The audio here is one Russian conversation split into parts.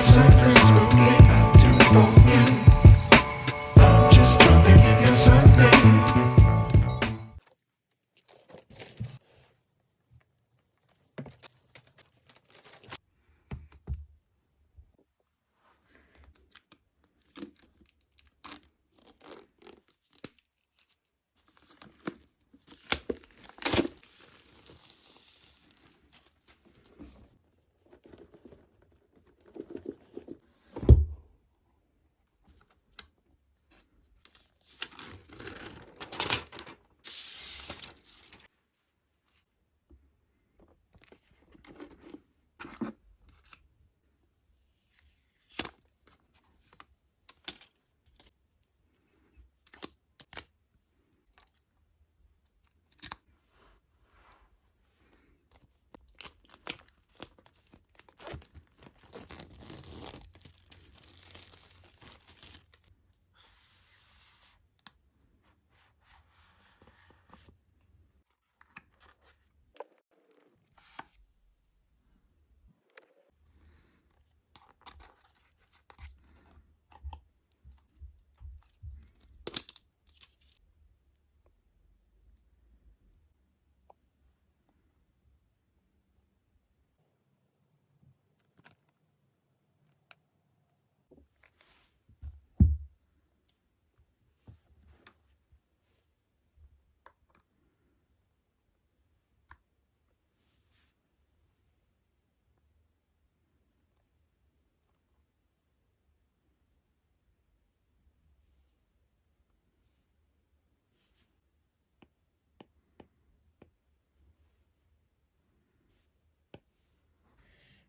something spooky I'll do for you. I'm just trying to give you something.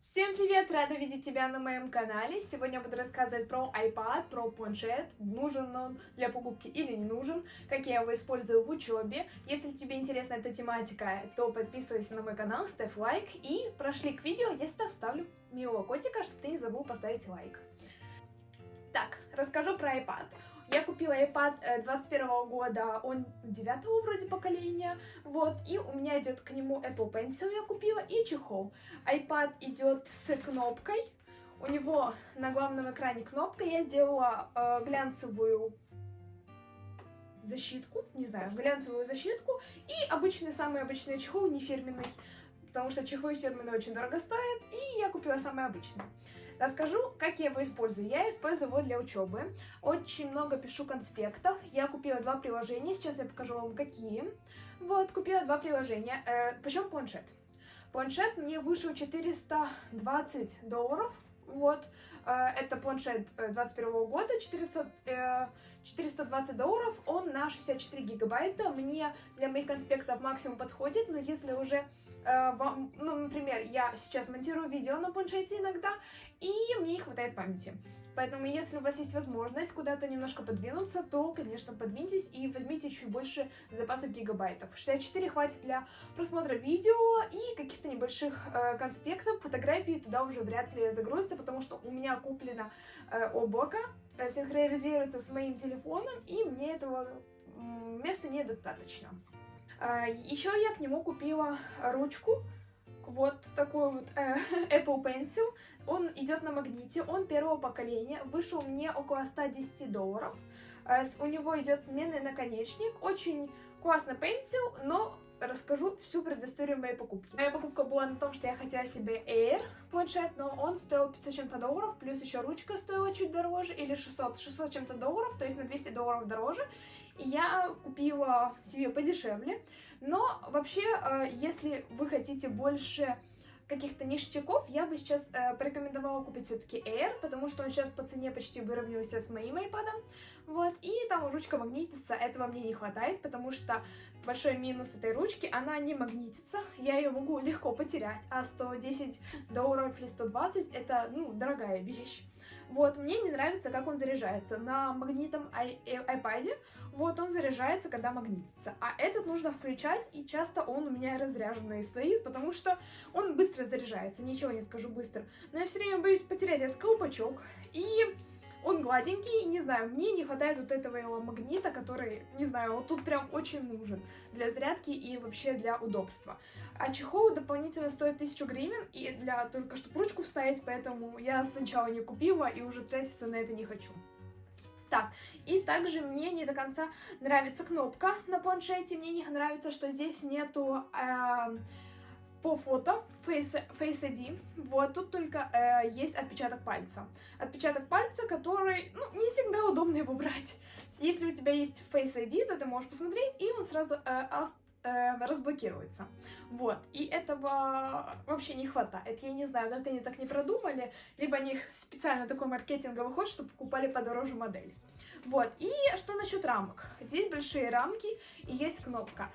Всем привет! Рада видеть тебя на моем канале. Сегодня я буду рассказывать про iPad, про планшет, нужен он для покупки или не нужен, как я его использую в учебе. Если тебе интересна эта тематика, то подписывайся на мой канал, ставь лайк и прошли к видео, я сюда вставлю милого котика, чтобы ты не забыл поставить лайк. Так, расскажу про iPad. Я купила iPad 21 года, он 9-го вроде поколения, вот, и у меня идет к нему Apple Pencil я купила и чехол. iPad идет с кнопкой, у него на главном экране кнопка, я сделала глянцевую защитку, не знаю, глянцевую защитку и самый обычный чехол, не фирменный, потому что чехлы фирменные очень дорого стоят, и я купила самый обычный. Расскажу, как я его использую. Я использую его для учебы. Очень много пишу конспектов. Я купила 2 приложения. Сейчас я покажу вам, какие. Вот, купила 2 приложения. Причем планшет. Планшет мне вышел $420. Вот. Это планшет 21 года. $420. Он на 64 гигабайта. Мне для моих конспектов максимум подходит. Но если уже... ну, например, я сейчас монтирую видео на планшете иногда, и мне не хватает памяти. Поэтому, если у вас есть возможность куда-то немножко подвинуться, то, конечно, подвиньтесь и возьмите чуть больше запаса гигабайтов. 64 хватит для просмотра видео и каких-то небольших конспектов. Фотографии туда уже вряд ли загрузятся, потому что у меня куплено облако, синхронизируется с моим телефоном, и мне этого места недостаточно. Еще я к нему купила ручку, вот такой вот Apple Pencil, он идет на магните, он 1-го поколения, вышел мне около $110, у него идет сменный наконечник, очень классный пенсил, но расскажу всю предысторию моей покупки. Моя покупка была на том, что я хотела себе Air планшет, но он стоил $500 чем-то, плюс еще ручка стоила чуть дороже, или 600 чем-то долларов, то есть на $200 дороже. И я купила себе подешевле, но вообще, если вы хотите больше каких-то ништяков, я бы сейчас порекомендовала купить все-таки Air, потому что он сейчас по цене почти выровнялся с моим iPad, вот, и там ручка магнитится, этого мне не хватает, потому что большой минус этой ручки, она не магнитится, я ее могу легко потерять, а $110 или 120 это, ну, дорогая вещь. Вот, мне не нравится, как он заряжается. На магнитном iPad, вот, он заряжается, когда магнитится. А этот нужно включать, и часто он у меня разряженный стоит, потому что он быстро заряжается, ничего не скажу быстро. Но я все время боюсь потерять этот колпачок, и Он гладенький, не знаю, мне не хватает вот этого его магнита, который, не знаю, вот тут прям очень нужен для зарядки и вообще для удобства. А чехол дополнительно стоит 1000 гривен, и для только чтобы ручку вставить, поэтому я сначала не купила и уже тратиться на это не хочу. Так, и также мне не до конца нравится кнопка на планшете, мне не нравится, что здесь нету по фото Face ID, вот, тут только есть отпечаток пальца. Отпечаток пальца, который, ну, не всегда удобно его брать. Если у тебя есть Face ID, то ты можешь посмотреть, и он сразу разблокируется. Вот, и этого вообще не хватает. Я не знаю, как они так не продумали, либо у них специально такой маркетинговый ход, чтобы покупали подороже модель. Вот, и что насчет рамок? Здесь большие рамки и есть кнопка.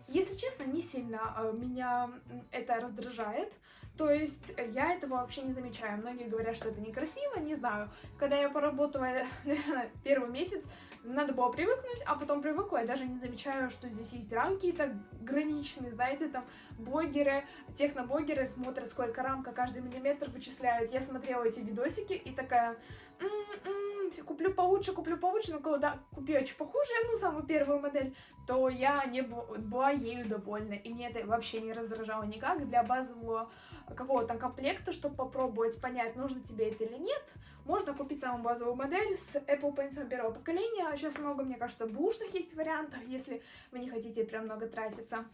Если честно, не сильно меня это раздражает, то есть я этого вообще не замечаю. Многие говорят, что это некрасиво, не знаю. Когда я поработала, наверное, первый месяц, надо было привыкнуть, а потом привыкла, я даже не замечаю, что здесь есть рамки так граничные, знаете, там блогеры, техноблогеры смотрят, сколько рамка, каждый миллиметр вычисляют. Я смотрела эти видосики и такая, куплю получше, но когда купила чуть похуже, ну, самую первую модель, то я не была ею довольна, и мне это вообще не раздражало никак. Для базового какого-то комплекта, чтобы попробовать понять, нужно тебе это или нет, можно купить самую базовую модель с Apple Pencil первого поколения. Сейчас много, мне кажется, бушных есть вариантов, если вы не хотите прям много тратиться.